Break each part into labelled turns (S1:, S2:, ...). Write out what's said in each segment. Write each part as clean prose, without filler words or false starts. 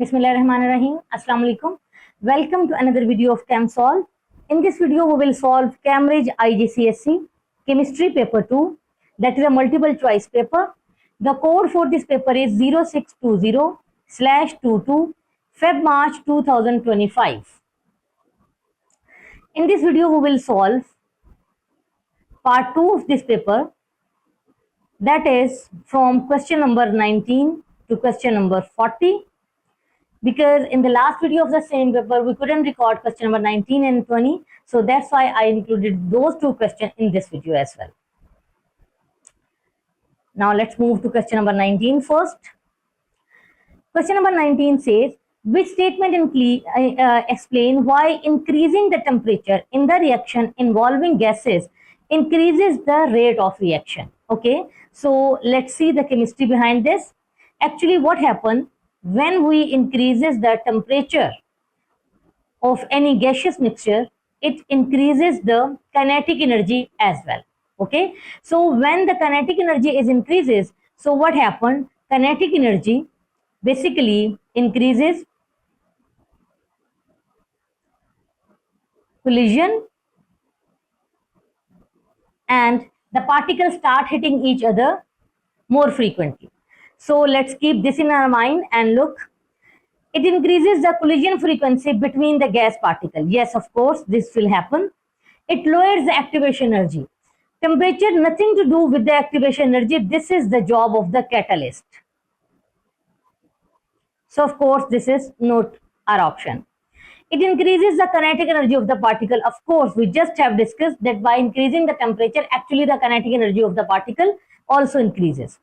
S1: Bismillahirrahmanirrahim. Assalamu alaikum. Welcome to another video of ChemSolve. In this video, we will solve Cambridge IGCSE Chemistry Paper 2. That is a multiple choice paper. The code for this paper is 0620/22 Feb March 2025. In this video, we will solve part 2 of this paper. That is from question number 19 to question number 40. Because in the last video of the same paper, we couldn't record question number 19 and 20. So that's why I included those two questions in this video as well. Now let's move to question number 19 first. Question number 19 says, which statement explain why increasing the temperature in the reaction involving gases increases the rate of reaction? Okay, so let's see the chemistry behind this. Actually, what happened when we increases the temperature of any gaseous mixture, it increases the kinetic energy as well. Okay, so when the kinetic energy is increases, so what happened? Kinetic energy basically increases collision and the particles start hitting each other more frequently. So let's keep this in our mind and look. It increases the collision frequency between the gas particle. Yes, of course, this will happen. It lowers the activation energy. Temperature, nothing to do with the activation energy. This is the job of the catalyst. So, of course, this is not our option. It increases the kinetic energy of the particle. Of course, we just have discussed that by increasing the temperature, actually the kinetic energy of the particle also increases.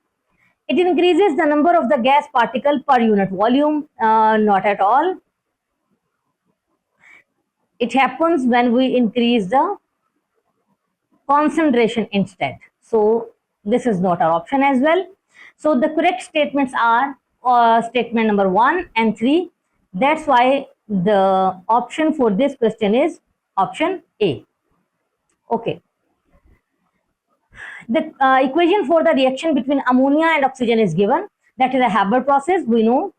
S1: It increases the number of the gas particle per unit volume. Not at all. It happens when we increase the concentration instead. So this is not our option as well. So the correct statements are statement number 1 and 3. That's why the option for this question is option A. Okay. The equation for the reaction between ammonia and oxygen is given. That is a Haber process. We know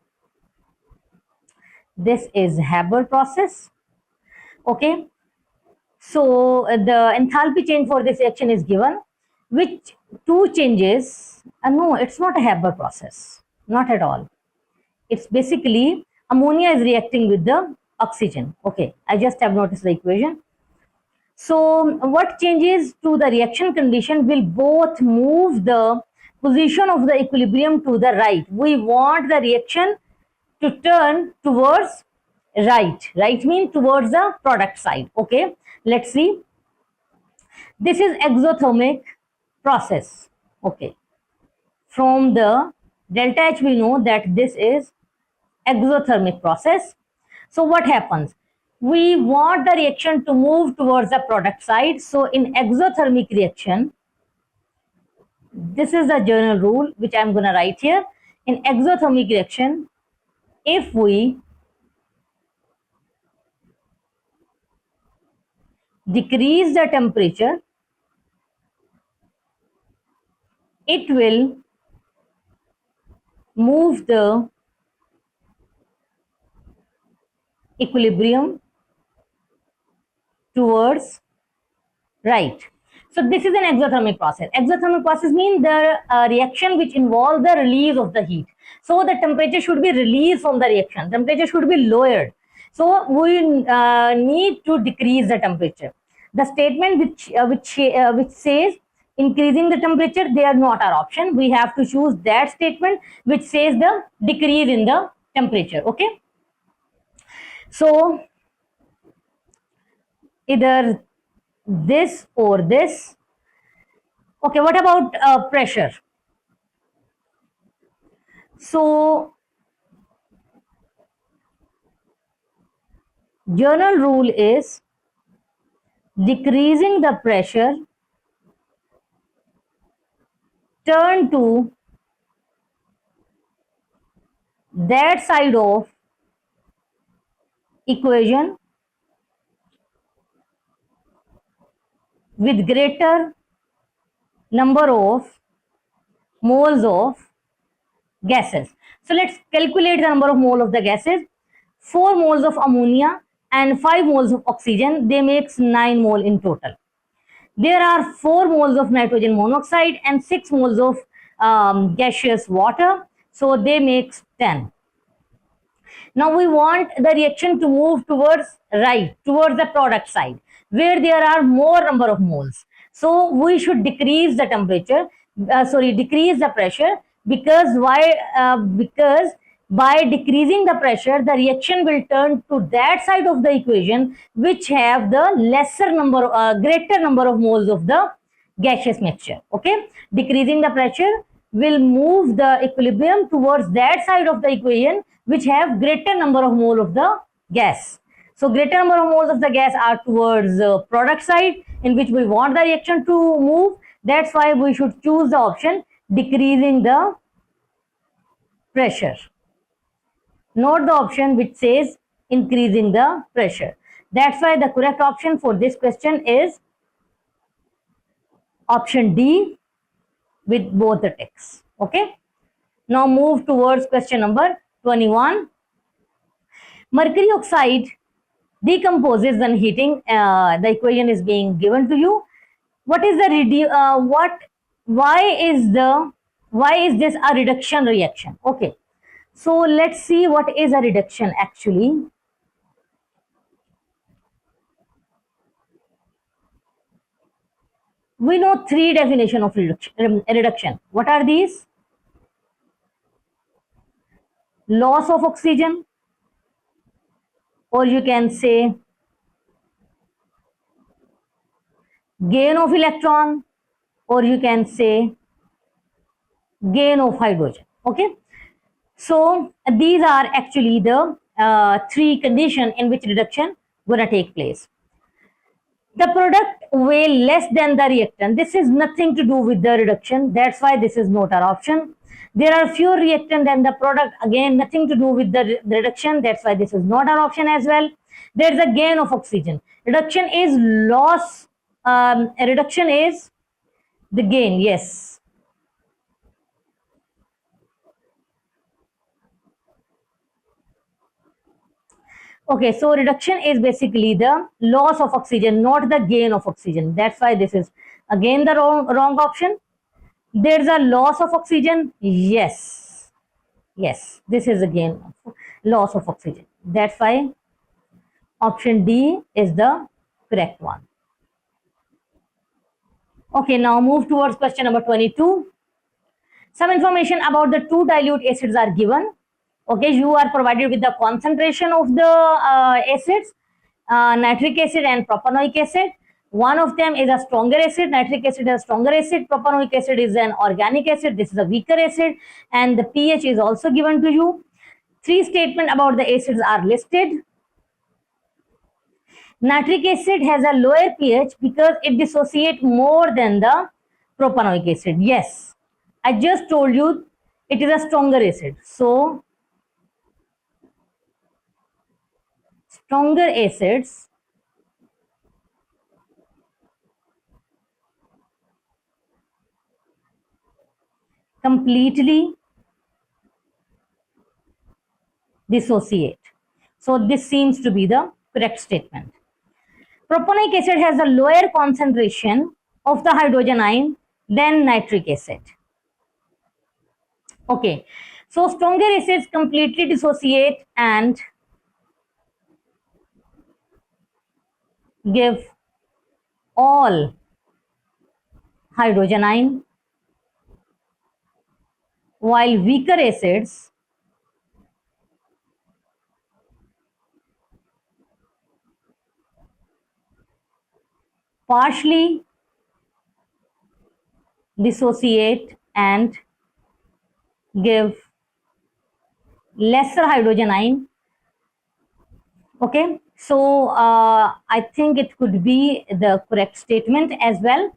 S1: this is Haber process. Okay. So the enthalpy change for this reaction is given. Which two changes? No, it's not a Haber process. Not at all. It's basically ammonia is reacting with the oxygen. Okay, I just have noticed the equation. So what changes to the reaction condition will both move the position of the equilibrium to the right. We want the reaction to turn towards right. Right means towards the product side. Okay, let's see. This is exothermic process. Okay, from the delta H we know that this is exothermic process. So what happens? We want the reaction to move towards the product side. So in exothermic reaction, this is the general rule which I'm going to write here. In exothermic reaction, if we decrease the temperature, it will move the equilibrium towards right. So this is an exothermic process. Exothermic process means the reaction which involves the release of the heat. So the temperature should be released from the reaction. Temperature should be lowered. So we need to decrease the temperature. The statement which says increasing the temperature, they are not our option. We have to choose that statement which says the decrease in the temperature. Okay. So either this or this. Okay, what about pressure? So general rule is decreasing the pressure, turn to that side of equation with greater number of moles of gases. So let's calculate the number of mole of the gases. 4 moles of ammonia and 5 moles of oxygen, they makes 9 mole in total. There are 4 moles of nitrogen monoxide and 6 moles of gaseous water, so they makes 10. Now we want the reaction to move towards right, towards the product side, where there are more number of moles. So we should decrease the temperature, decrease the pressure, because why? Because by decreasing the pressure, the reaction will turn to that side of the equation which have the greater number of moles of the gaseous mixture. Okay, decreasing the pressure will move the equilibrium towards that side of the equation which have greater number of mole of the gas. So greater number of moles of the gas are towards product side in which we want the reaction to move. That's why we should choose the option decreasing the pressure, not the option which says increasing the pressure. That's why the correct option for this question is option D with both the ticks. Okay. Now move towards question number 21. Mercury oxide decomposes when heating. The equation is being given to you. What is the why is this a reduction reaction? Okay, so let's see what is a reduction actually. We know 3 definition of reduction. What are these? Loss of oxygen, or you can say gain of electron, or you can say gain of hydrogen. Okay, so these are actually the 3 conditions in which reduction gonna take place. The product weigh less than the reactant. This is nothing to do with the reduction. That's why this is not our option. There are fewer reactant than the product. Again, nothing to do with the reduction. That's why this is not our option as well. There's a gain of oxygen. Reduction is loss. Reduction is the gain. Yes. Okay, so reduction is basically the loss of oxygen, not the gain of oxygen. That's why this is again the wrong option. There's a loss of oxygen. Yes. Yes, this is again loss of oxygen. That's why option D is the correct one. Okay, now move towards question number 22. Some information about the 2 dilute acids are given. Okay, you are provided with the concentration of the acids, nitric acid and propanoic acid. One of them is a stronger acid. Nitric acid is a stronger acid. Propanoic acid is an organic acid. This is a weaker acid, and the pH is also given to you. 3 statements about the acids are listed. Nitric acid has a lower pH because it dissociates more than the propanoic acid. Yes, I just told you it is a stronger acid. So stronger acids completely dissociate. So this seems to be the correct statement. Propanoic acid has a lower concentration of the hydrogen ion than nitric acid. Okay, so stronger acids completely dissociate and give all hydrogen ion, while weaker acids partially dissociate and give lesser hydrogen ion. Okay, so I think it could be the correct statement as well.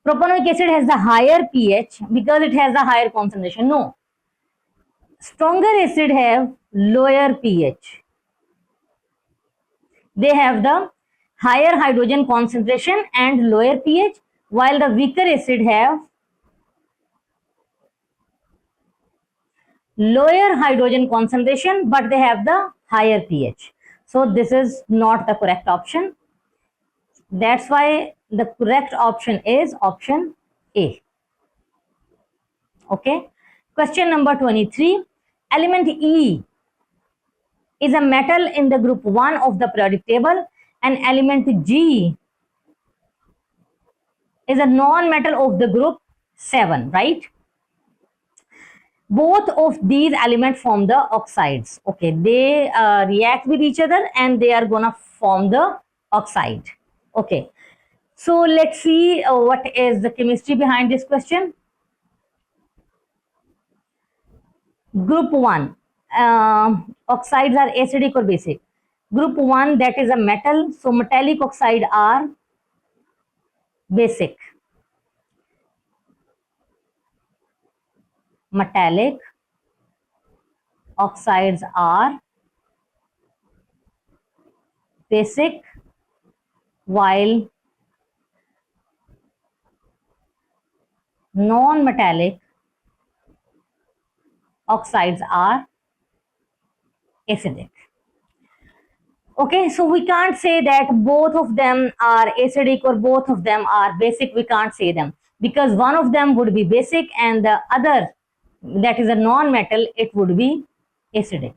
S1: Propanoic acid has the higher pH because it has a higher concentration. No, stronger acid have lower pH. They have the higher hydrogen concentration and lower pH, while the weaker acid have lower hydrogen concentration, but they have the higher pH. So this is not the correct option. That's why the correct option is option A. Okay. Question number 23. Element E is a metal in the group 1 of the periodic table, and element G is a non-metal of the group 7, right? Both of these elements form the oxides. Okay, they react with each other and they are gonna form the oxide. Okay, so let's see what is the chemistry behind this question. Group 1, oxides are acidic or basic. Group 1, that is a metal, so metallic oxide are basic. Metallic oxides are basic, while non-metallic oxides are acidic. Okay, so we can't say that both of them are acidic or both of them are basic. We can't say them because one of them would be basic and the other, that is a non-metal, it would be acidic.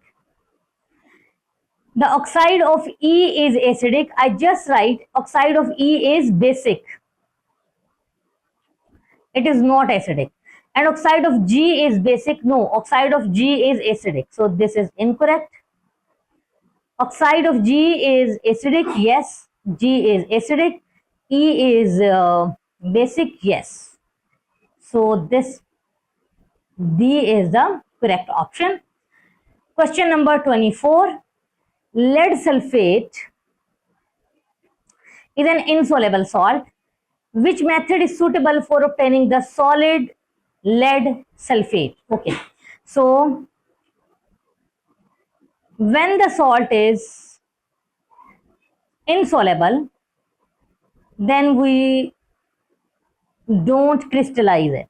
S1: The oxide of E is acidic. I just write oxide of E is basic. It is not acidic. And oxide of G is basic. No, oxide of G is acidic. So this is incorrect. Oxide of G is acidic. Yes, G is acidic. E is basic. Yes. So this D is the correct option. Question number 24. Lead sulfate is an insoluble salt. Which method is suitable for obtaining the solid lead sulfate? Okay, so when the salt is insoluble, then we don't crystallize it.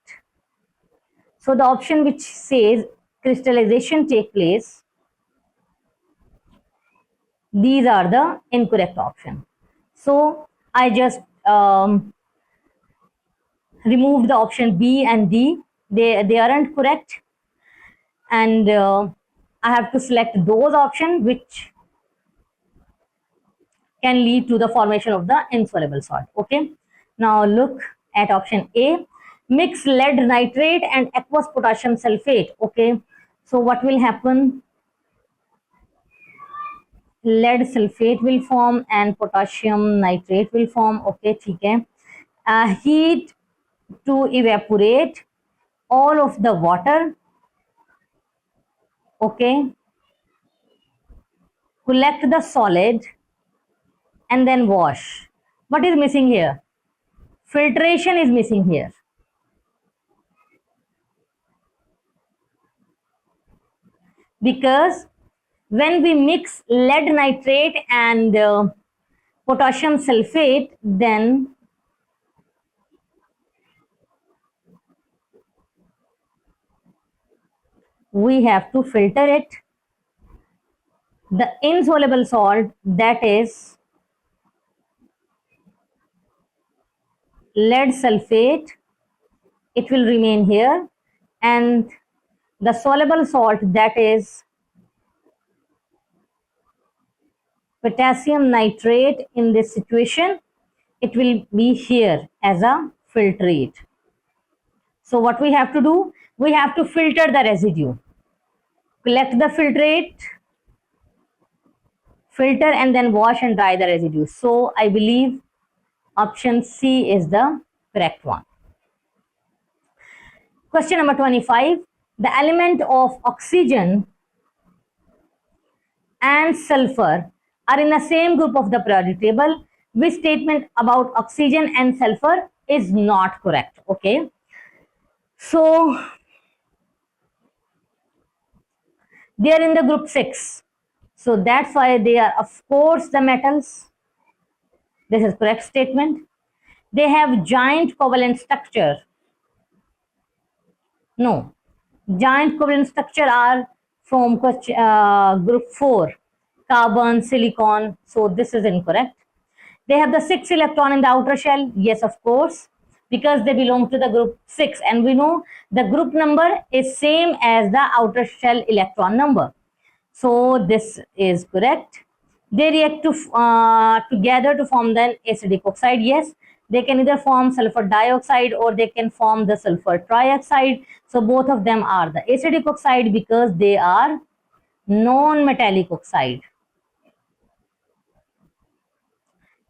S1: So the option which says crystallization take place, these are the incorrect option. So I just removed the option B and D. They aren't correct, and I have to select those options which can lead to the formation of the insoluble salt. Okay, now look at option A. Mix lead nitrate and aqueous potassium sulfate. Okay, so what will happen? Lead sulfate will form and potassium nitrate will form. Okay, ठीक है. Heat to evaporate all of the water. Okay, collect the solid and then wash. What is missing here? Filtration is missing here. Because when we mix lead nitrate and potassium sulfate, then we have to filter it. The insoluble salt, that is lead sulfate, it will remain here, and the soluble salt, that is potassium nitrate, in this situation it will be here as a filtrate. So what we have to do? We have to filter the residue. Collect the filtrate, filter, and then wash and dry the residue. So I believe option C is the correct one. Question number 25. The element of oxygen and sulfur are in the same group of the periodic table. Which statement about oxygen and sulfur is not correct? Okay. So they are in the group 6. So that's why they are, of course, the metals. This is correct statement. They have giant covalent structure. No. Giant covalent structure are from group 4, carbon, silicon. So this is incorrect. They have the 6 electron in the outer shell. Yes, of course, because they belong to the group 6, and we know the group number is same as the outer shell electron number. So this is correct. They react together to form the acidic oxide. Yes, they can either form sulfur dioxide or they can form the sulfur trioxide. So both of them are the acidic oxide because they are non-metallic oxide.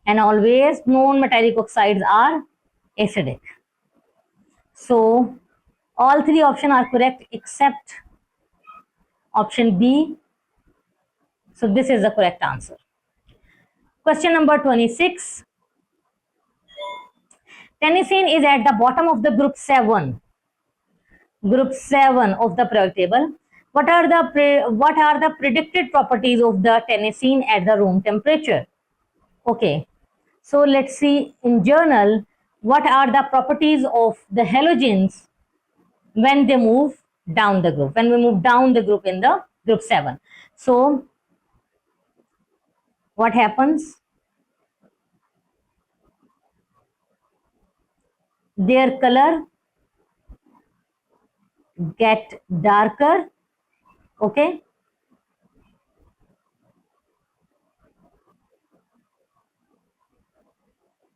S1: And always non-metallic oxides are acidic. So all three options are correct except option B. So this is the correct answer. Question number 26. Tennessine is at the bottom of the group 7. Group 7 of the periodic table. What are the predicted properties of the tennessine at the room temperature? Okay, so let's see in journal what are the properties of the halogens when they move down the group, when we move down the group in the group 7. So what happens? Their color get darker. Okay,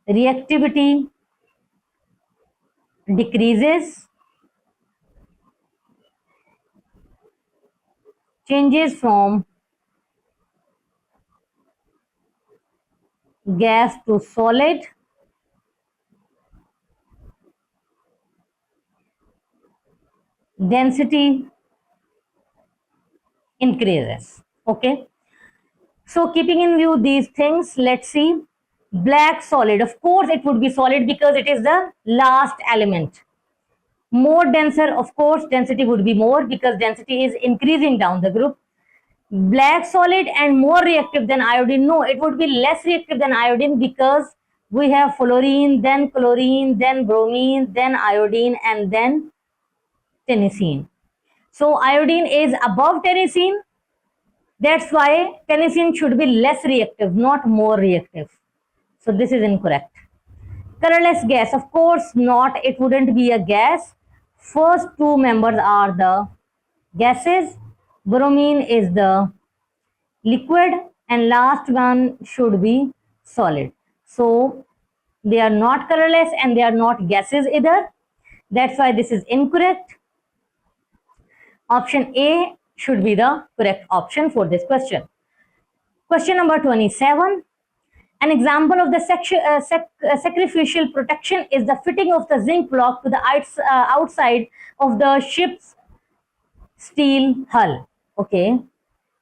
S1: reactivity decreases, changes from gas to solid, density increases. Okay, so keeping in view these things, let's see. Black solid, of course it would be solid because it is the last element. More denser, of course density would be more because density is increasing down the group. Black solid and more reactive than iodine, no, it would be less reactive than iodine because we have fluorine, then chlorine, then bromine, then iodine, and then tennessine. So iodine is above tennessine. That's why tennessine should be less reactive, not more reactive. So this is incorrect. Colorless gas, of course not, it wouldn't be a gas. First two members are the gases. Bromine is the liquid and last one should be solid. So they are not colorless and they are not gases either. That's why this is incorrect. Option A should be the correct option for this question. Question number 27. An example of the sacrificial protection is the fitting of the zinc block to the outside of the ship's steel hull. Okay,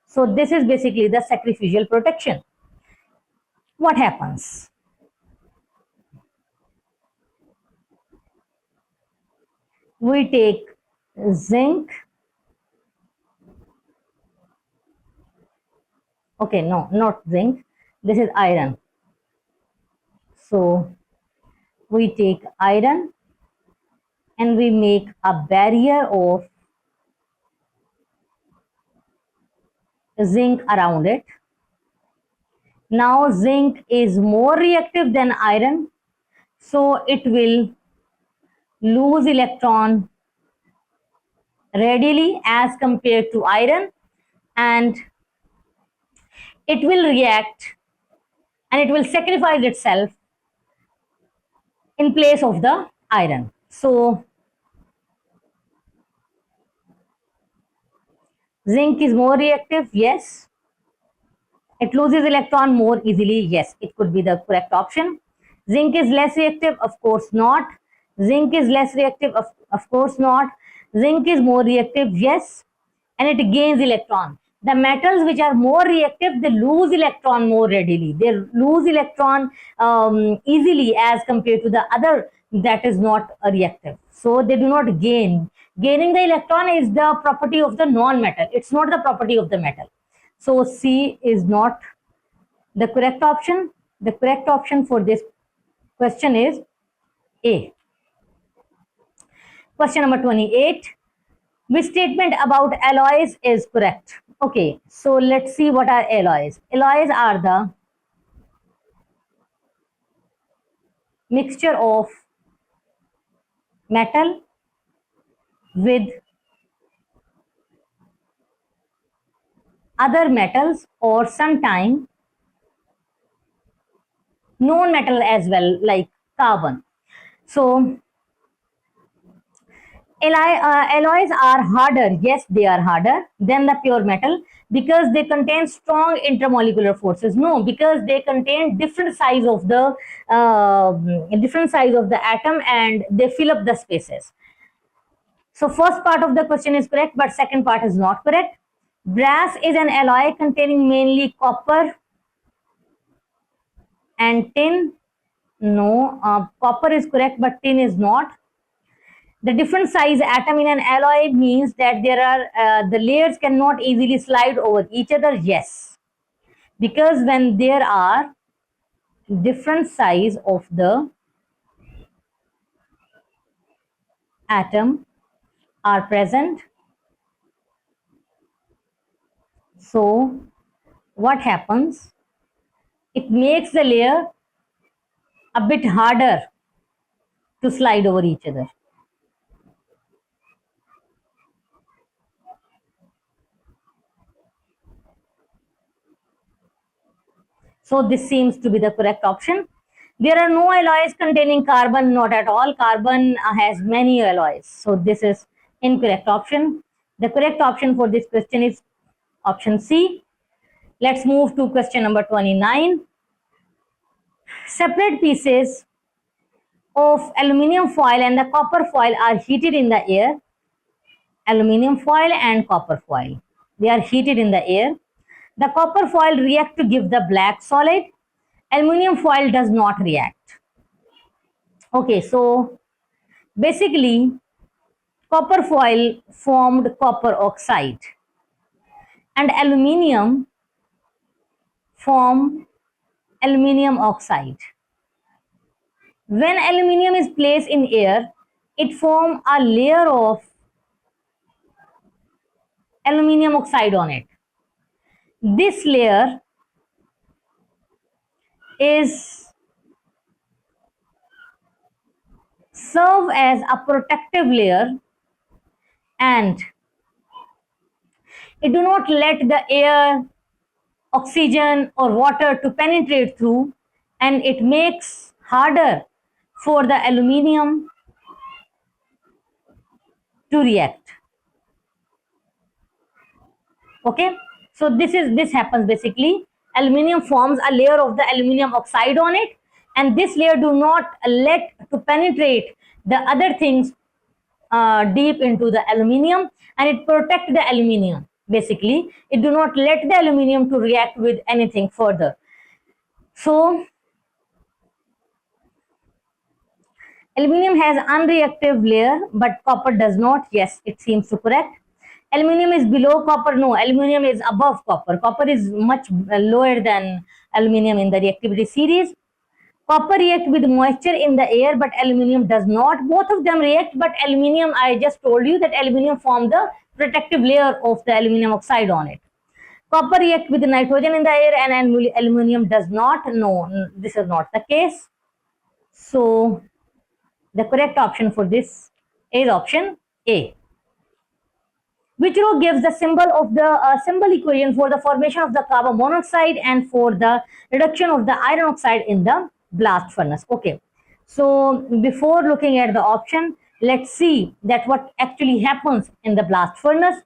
S1: so this is basically the sacrificial protection. What happens? We take zinc. Okay, no, not zinc. This is iron. So we take iron and we make a barrier of zinc around it. Now zinc is more reactive than iron, so it will lose electron readily as compared to iron, and it will react and it will sacrifice itself in place of the iron. So zinc is more reactive, yes. It loses electron more easily, yes, it could be the correct option. Zinc is less reactive, of course not. Zinc is less reactive, of course not. Zinc is more reactive, yes, and it gains electron. The metals which are more reactive, they lose electron more readily. They lose electron easily as compared to the other that is not reactive. So they do not gain. Gaining the electron is the property of the non-metal. It's not the property of the metal. So C is not the correct option. The correct option for this question is A. Question number 28. Which statement about alloys is correct? Okay, so let's see what are alloys. Alloys are the mixture of metal with other metals or sometime non-metal as well, like carbon. So alloys are harder. Yes, they are harder than the pure metal because they contain strong intermolecular forces. No, because they contain different size of the atom, and they fill up the spaces. So first part of the question is correct, but second part is not correct. Brass is an alloy containing mainly copper and tin. No, copper is correct, but tin is not. The different size atom in an alloy means that there are the layers cannot easily slide over each other. Yes, because when there are different size of the atom are present, so what happens, it makes the layer a bit harder to slide over each other. So this seems to be the correct option. There are no alloys containing carbon, not at all. Carbon has many alloys. So this is incorrect option. The correct option for this question is option C. Let's move to question number 29. Separate pieces of aluminium foil and the copper foil are heated in the air. Aluminium foil and copper foil, they are heated in the air. The copper foil reacts to give the black solid. Aluminium foil does not react. Okay, so basically copper foil formed copper oxide and aluminium form aluminium oxide. When aluminium is placed in air, it forms a layer of aluminium oxide on it. This layer is serve as a protective layer, and it do not let the air, oxygen or water to penetrate through, and it makes harder for the aluminium to react. Okay, so this happens basically. Aluminium forms a layer of the aluminium oxide on it, and this layer do not let to penetrate the other things deep into the aluminium, and it protect the aluminium. Basically, it do not let the aluminium to react with anything further. So aluminium has unreactive layer, but copper does not. Yes, it seems to correct. Aluminium is below copper. No, aluminium is above copper. Copper is much lower than aluminium in the reactivity series. Copper reacts with moisture in the air, but aluminium does not. Both of them react, but aluminium, I just told you that aluminium forms the protective layer of the aluminium oxide on it. Copper reacts with nitrogen in the air and aluminium does not. No, this is not the case. So the correct option for this is option A. Which row gives the symbol of the symbol equation for the formation of the carbon monoxide and for the reduction of the iron oxide in the blast furnace? Okay, so before looking at the option, let's see that what actually happens in the blast furnace.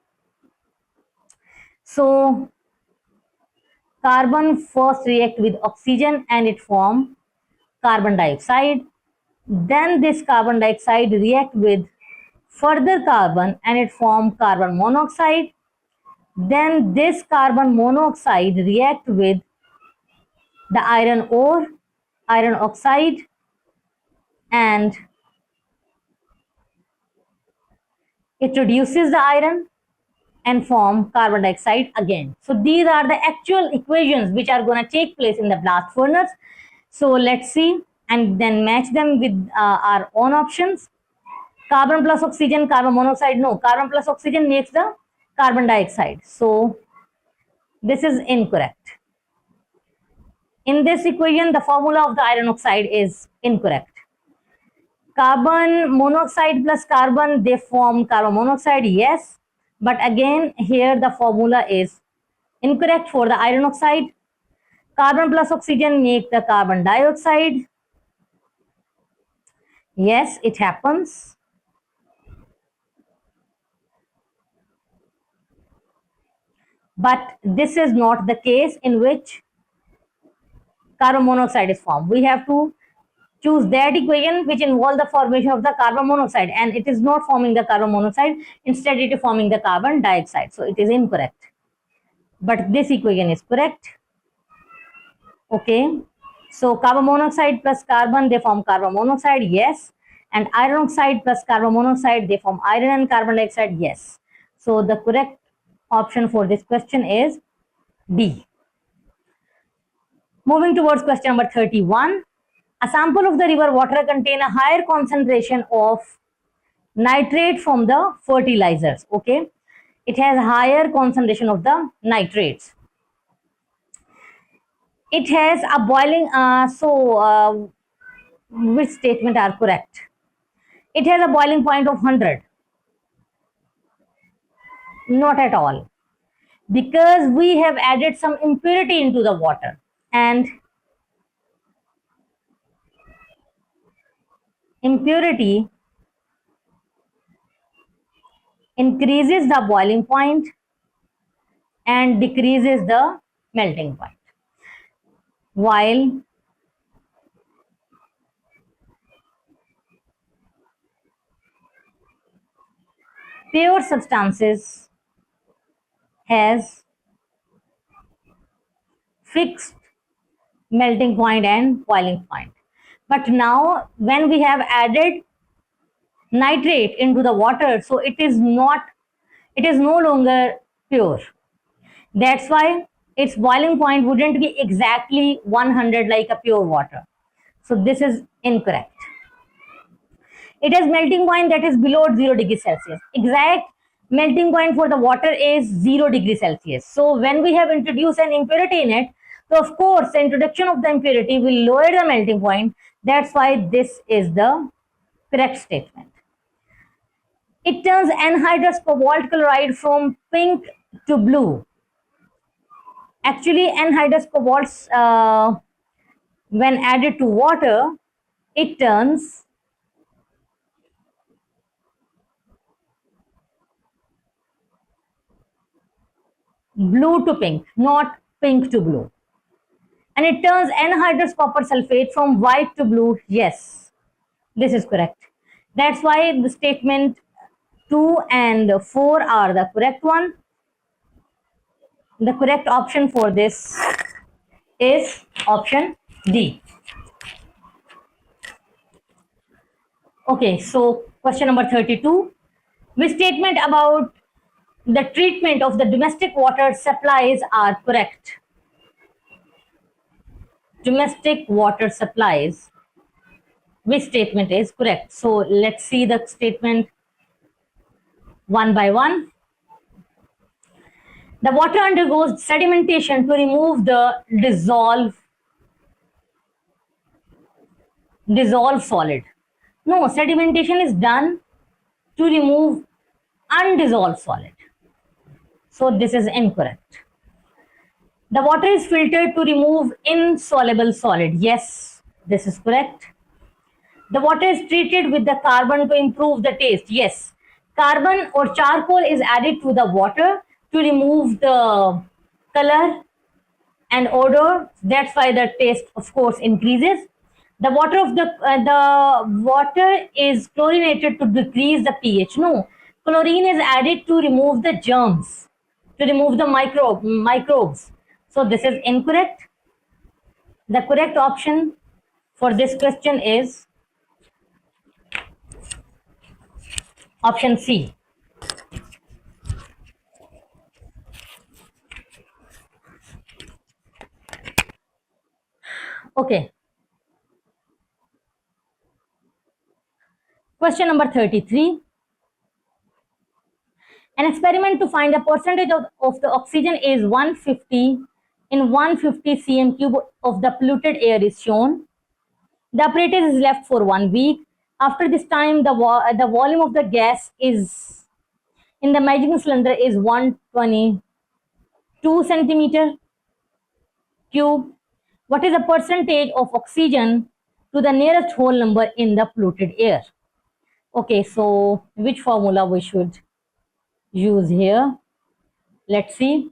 S1: So carbon first react with oxygen and it form carbon dioxide. Then this carbon dioxide react with further carbon and it form carbon monoxide. Then this carbon monoxide react with the iron ore, iron oxide, and it reduces the iron and form carbon dioxide again. So these are the actual equations which are going to take place in the blast furnace. So let's see and then match them with our own options. Carbon plus oxygen, carbon monoxide. No, carbon plus oxygen makes the carbon dioxide. So this is incorrect. In this equation, the formula of the iron oxide is incorrect. Carbon monoxide plus carbon, they form carbon monoxide, yes. But again, here the formula is incorrect for the iron oxide. Carbon plus oxygen make the carbon dioxide. Yes, it happens. But this is not the case in which carbon monoxide is formed. We have to choose that equation which involves the formation of the carbon monoxide, and it is not forming the carbon monoxide. Instead, it is forming the carbon dioxide. So it is incorrect. But this equation is correct. Okay. So carbon monoxide plus carbon, they form carbon monoxide, yes. And iron oxide plus carbon monoxide, they form iron and carbon dioxide, yes. So the correct option for this question is D. Moving towards question number 31. A sample of the river water contain a higher concentration of nitrate from the fertilizers. Okay. It has higher concentration of the nitrates. It has a boiling, which statement are correct? It has a boiling point of 100. Not at all. Because we have added some impurity into the water, and impurity increases the boiling point and decreases the melting point. While pure substances has fixed melting point and boiling point. But now when we have added nitrate into the water, so it is no longer pure. That's why its boiling point wouldn't be exactly 100 like a pure water. So this is incorrect. It has melting point that is below 0 degrees Celsius. Exact melting point for the water is 0 degrees Celsius. So when we have introduced an impurity in it, so of course the introduction of the impurity will lower the melting point. That's why this is the correct statement. It turns anhydrous cobalt chloride from pink to blue. Actually, anhydrous cobalt, when added to water, it turns blue to pink, not pink to blue. And it turns anhydrous copper sulfate from white to blue. Yes, this is correct. That's why the statement 2 and 4 are the correct one. The correct option for this is option D. Okay, so question number 32. Which statement about the treatment of the domestic water supplies are correct? Domestic water supplies. Which statement is correct? So let's see the statement one by one. The water undergoes sedimentation to remove the dissolved solid. No, sedimentation is done to remove undissolved solid. So this is incorrect. The water is filtered to remove insoluble solid. Yes, this is correct. The water is treated with the carbon to improve the taste. Yes, carbon or charcoal is added to the water to remove the color and odor. That's why the taste, of course, increases. The water is chlorinated to decrease the pH. No, chlorine is added to remove the germs, to remove the microbes. So this is incorrect. The correct option for this question is option C. Okay. Question number 33. An experiment to find the percentage of the oxygen is 150 in 150 cm cube of the polluted air is shown. The apparatus is left for 1 week. After this time, the volume of the gas is in the measuring cylinder is 122 centimeter cube. What is the percentage of oxygen to the nearest whole number in the polluted air? Okay, so which formula we should use here? Let's see.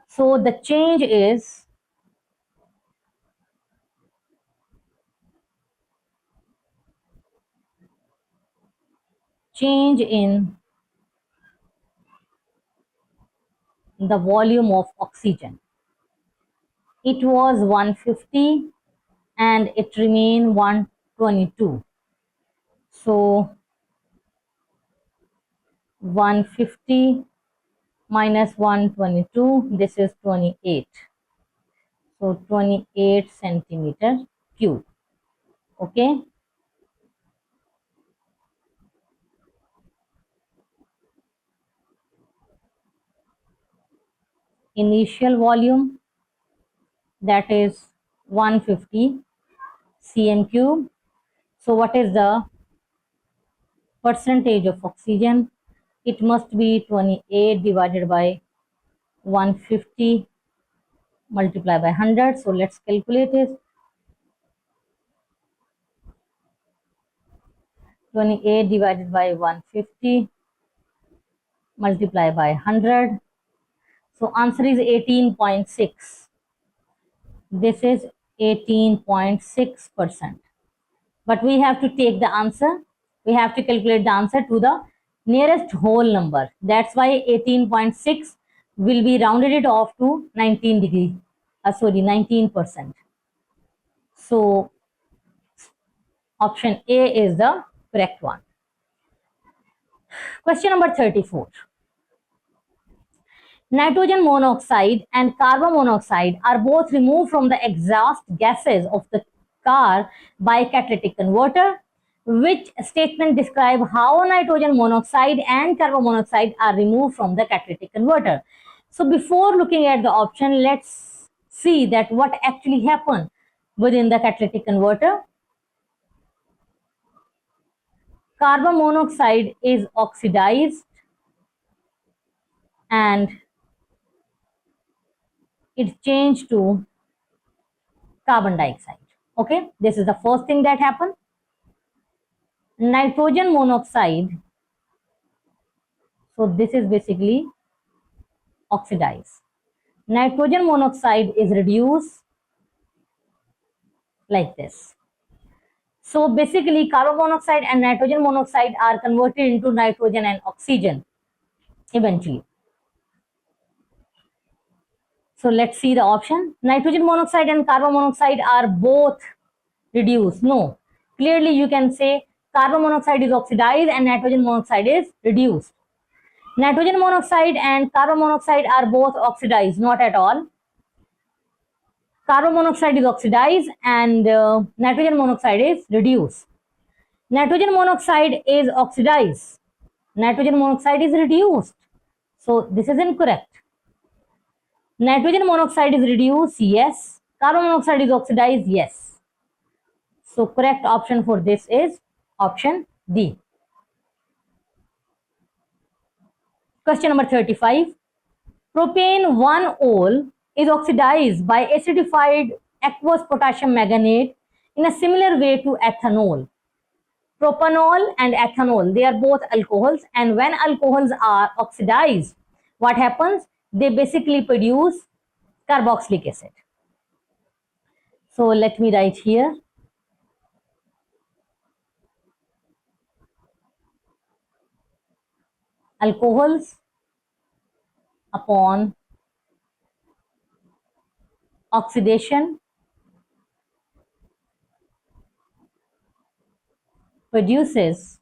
S1: So the change is change in the volume of oxygen. It was 150 and it remained 122. So 150 minus 122, this is 28. So 28 centimeter cube. Okay. Initial volume, that is 150 cm cube. So what is the percentage of oxygen? It must be 28 divided by 150 multiplied by 100. So let's calculate it. 28 divided by 150 multiplied by 100. So answer is 18.6. This is 18.6%. But we have to take the answer. We have to calculate the answer to the nearest whole number. That's why 18.6 will be rounded it off to 19%. So option A is the correct one. Question number 34. Nitrogen monoxide and carbon monoxide are both removed from the exhaust gases of the car by catalytic converter. Which statement describe how nitrogen monoxide and carbon monoxide are removed from the catalytic converter? So before looking at the option, let's see that what actually happened within the catalytic converter. Carbon monoxide is oxidized and it changed to carbon dioxide. Okay, this is the first thing that happened. Nitrogen monoxide, so this is basically oxidized. Nitrogen monoxide is reduced like this. So basically carbon monoxide and nitrogen monoxide are converted into nitrogen and oxygen eventually. So let's see the option. Nitrogen monoxide and carbon monoxide are both reduced. No, clearly you can say carbon monoxide is oxidized and nitrogen monoxide is reduced. Nitrogen monoxide and carbon monoxide are both oxidized, not at all. Carbon monoxide is oxidized and nitrogen monoxide is reduced. Nitrogen monoxide is oxidized. Nitrogen monoxide is reduced. So this is incorrect. Nitrogen monoxide is reduced, yes. Carbon monoxide is oxidized, yes. So correct option for this is option D. Question number 35. Propane 1-ol is oxidized by acidified aqueous potassium manganate in a similar way to ethanol. Propanol and ethanol, they are both alcohols, and when alcohols are oxidized, what happens? They basically produce carboxylic acid. So let me write here. Alcohols upon oxidation produces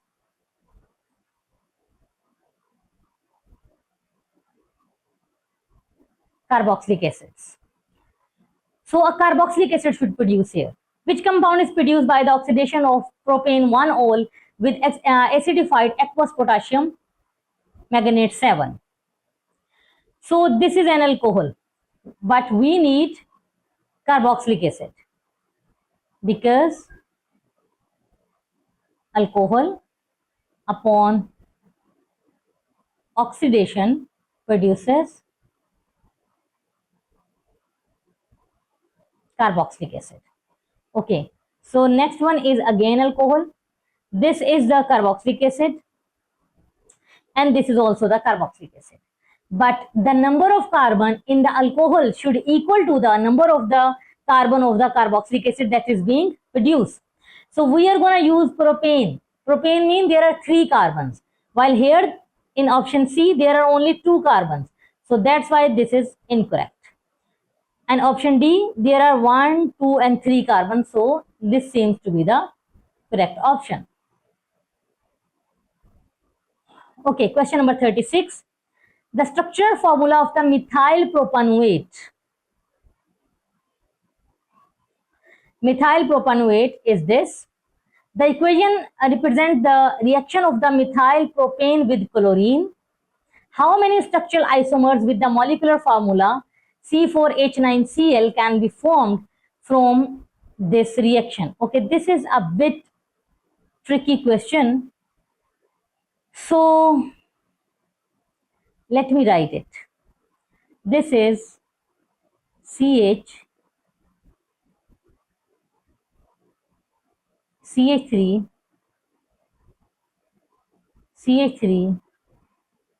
S1: carboxylic acids. So a carboxylic acid should produce here. Which compound is produced by the oxidation of propane 1-ol with acidified aqueous potassium manganate 7. So this is an alcohol, but we need carboxylic acid because alcohol upon oxidation produces carboxylic acid. Okay, so next one is again alcohol. This is the carboxylic acid and this is also the carboxylic acid. But the number of carbon in the alcohol should equal to the number of the carbon of the carboxylic acid that is being produced. So we are going to use propane. Propane means there are 3 carbons, while here in option C there are only 2 carbons. So that's why this is incorrect. And option D, there are 1, 2 and 3 carbons. So this seems to be the correct option. Okay, question number 36. The structural formula of the methyl propanoate. Methyl propanoate is this. The equation represents the reaction of the methyl propane with chlorine. How many structural isomers with the molecular formula C4H9Cl can be formed from this reaction? Okay, this is a bit tricky question. So let me write it. This is CH3 CH3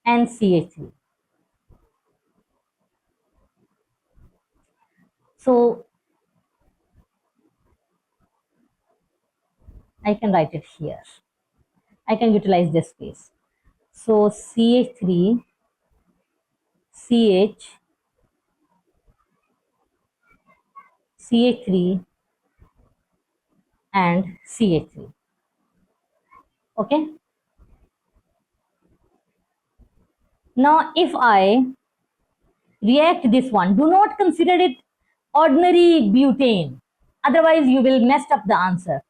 S1: and CH3. So I can write it here. I can utilize this space. So CH3, CH, CH3 and CH3. Okay. Now if I react this one, do not consider it ordinary butane. Otherwise you will mess up the answer.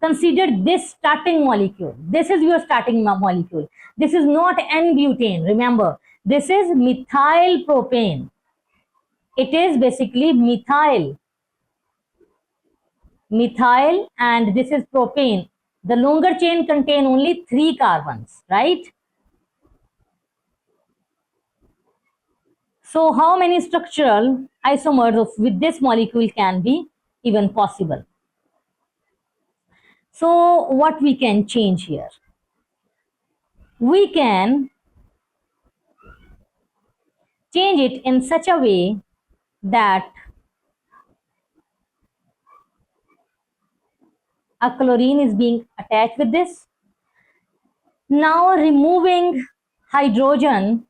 S1: Consider this starting molecule. This is your starting molecule. This is not N-butane. Remember, this is methyl propane. It is basically methyl, and this is propane. The longer chain contain only 3 carbons, right? So how many structural isomers with this molecule can be even possible? So what we can change here? We can change it in such a way that a chlorine is being attached with this. Now removing hydrogen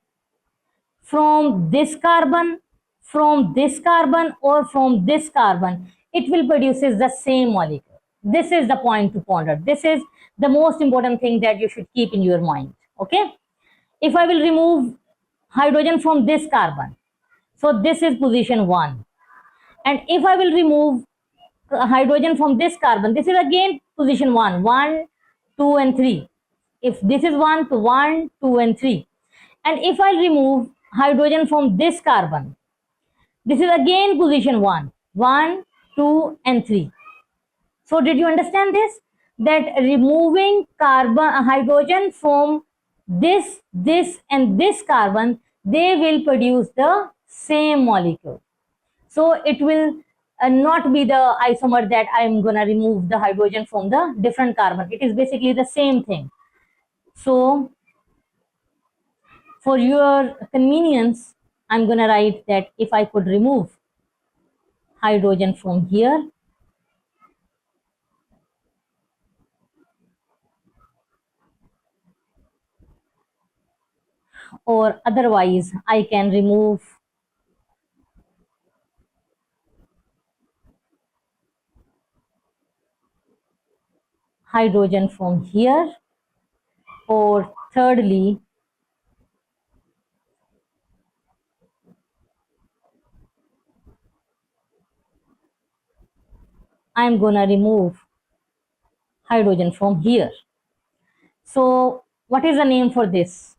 S1: from this carbon, from this carbon or from this carbon, it will produces the same molecule. This is the point to ponder. This is the most important thing that you should keep in your mind. Okay. If I will remove hydrogen from this carbon, so this is position 1. And if I will remove hydrogen from this carbon, this is again position 1, 1, 2 and 3. If this is 1 to 1, 2 and 3. And if I remove hydrogen from this carbon, this is again position 1, 1, 2 and 3. So did you understand this? That removing hydrogen from this and this carbon, they will produce the same molecule. So it will not be the isomer that I am going to remove the hydrogen from the different carbon. It is basically the same thing. So for your convenience, I'm going to write that if I could remove hydrogen from here, or otherwise I can remove hydrogen from here, or thirdly I'm going to remove hydrogen from here. So what is the name for this?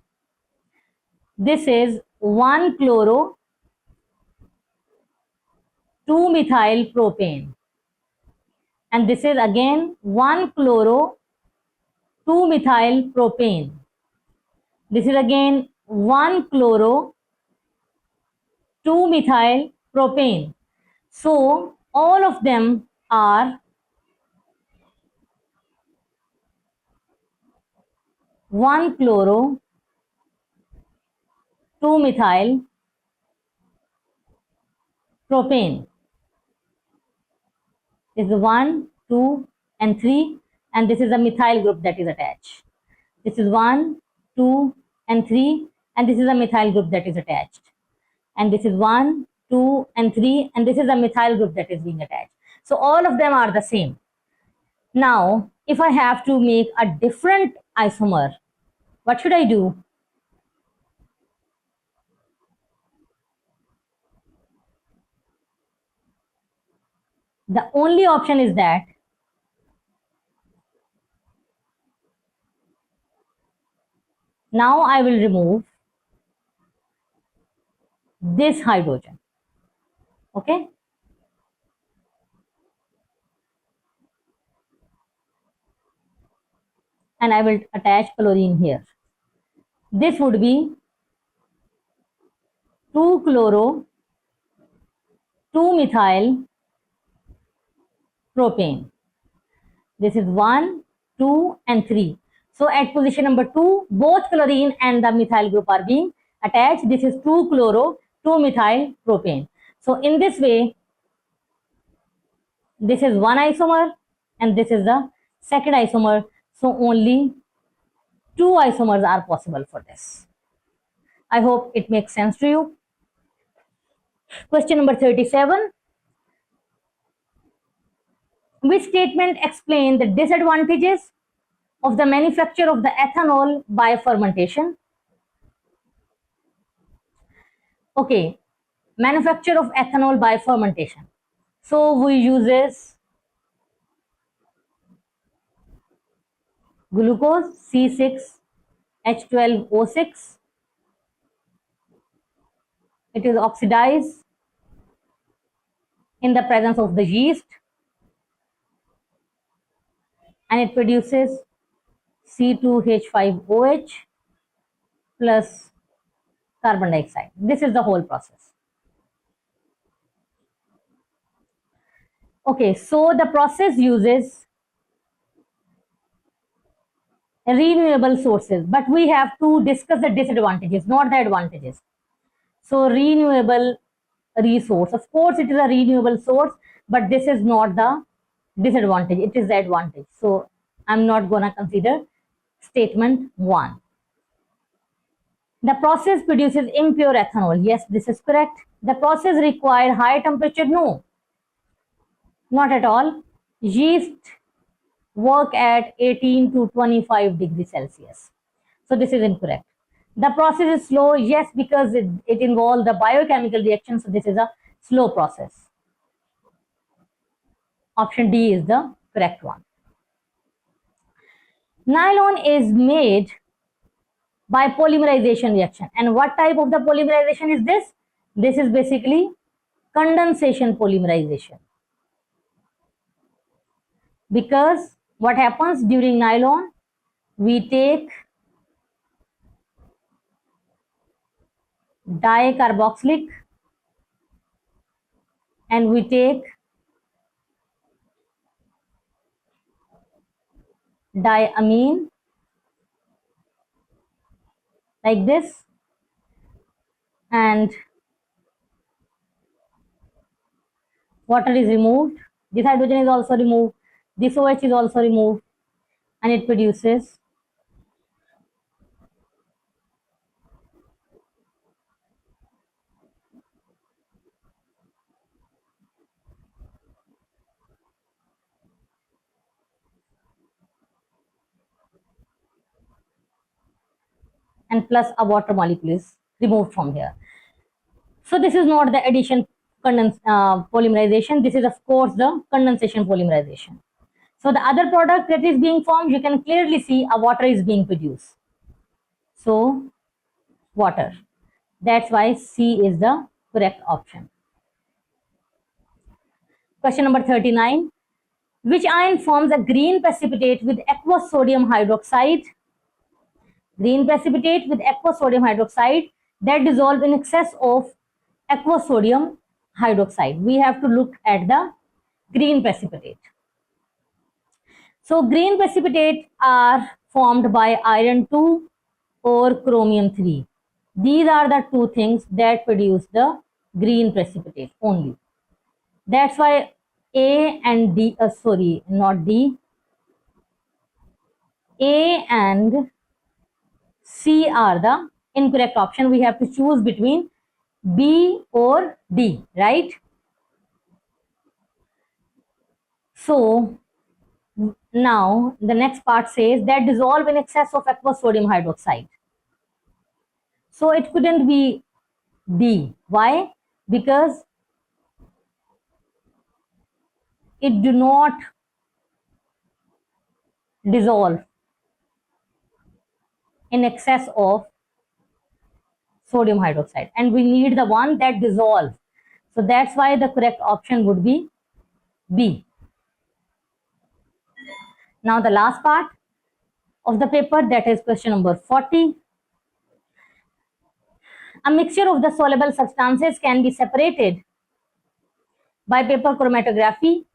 S1: This is 1-chloro 2-methyl propane, and this is again 1-chloro 2-methyl propane. This is again 1-chloro 2-methyl propane. So all of them are 1-chloro 2-methyl propane. This is 1, 2, and 3, and this is a methyl group that is attached. This is 1, 2, and 3, and this is a methyl group that is attached. And this is 1, 2, and 3, and this is a methyl group that is being attached. So all of them are the same. Now, if I have to make a different isomer, what should I do? The only option is that now I will remove this hydrogen. Okay? And I will attach chlorine here. This would be 2-chloro 2-methyl propane. This is 1, 2, and 3. So at position number 2, both chlorine and the methyl group are being attached. This is 2-chloro 2-methyl propane. So in this way, this is one isomer and this is the second isomer. So only 2 isomers are possible for this. I hope it makes sense to you. Question number 37. Which statement explains the disadvantages of the manufacture of the ethanol by fermentation? Okay, manufacture of ethanol by fermentation. So we uses glucose C6H12O6. It is oxidized in the presence of the yeast and it produces C2H5OH plus carbon dioxide. This is the whole process. Okay, so the process uses renewable sources, but we have to discuss the disadvantages, not the advantages. So renewable resource, of course it is a renewable source, but this is not the disadvantage, it is the advantage. So I'm not gonna consider statement 1. The process produces impure ethanol. Yes, this is correct. The process requires high temperature. No, not at all. Yeast work at 18 to 25 degrees Celsius. So this is incorrect. The process is slow. Yes, because it involves the biochemical reaction. So this is a slow process. Option D is the correct one. Nylon is made by polymerization reaction. And what type of the polymerization is this? This is basically condensation polymerization. Because what happens during nylon, we take dicarboxylic and we take diamine like this, and water is removed, this hydrogen is also removed, this OH is also removed, and it produces and plus a water molecule is removed from here. So this is not the addition polymerization. This is of course the condensation polymerization. So the other product that is being formed, you can clearly see a water is being produced. So water. That's why C is the correct option. Question number 39. Which ion forms a green precipitate with aqueous sodium hydroxide? Green precipitate with aqueous sodium hydroxide that dissolve in excess of aqueous sodium hydroxide. We have to look at the green precipitate. So green precipitate are formed by iron 2 or chromium 3. These are the two things that produce the green precipitate only. That's why A and D, sorry, not D, A and C are the incorrect option. We have to choose between B or D, right? So now the next part says that dissolve in excess of aqueous sodium hydroxide. So it couldn't be D. Why? Because it do not dissolve in excess of sodium hydroxide, and we need the one that dissolves. So that's why the correct option would be B. Now the last part of the paper, that is question number 40. A mixture of the soluble substances can be separated by paper chromatography.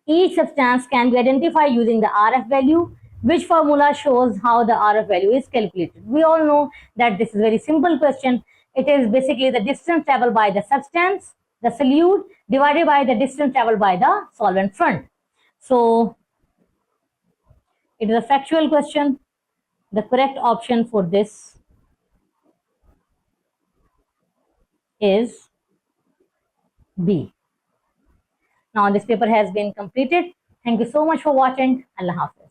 S1: Each substance can be identified using the RF value. Which formula shows how the RF value is calculated? We all know that this is a very simple question. It is basically the distance traveled by the substance, the solute, divided by the distance traveled by the solvent front. So it is a factual question. The correct option for this is B. Now this paper has been completed. Thank you so much for watching. Allah Hafiz.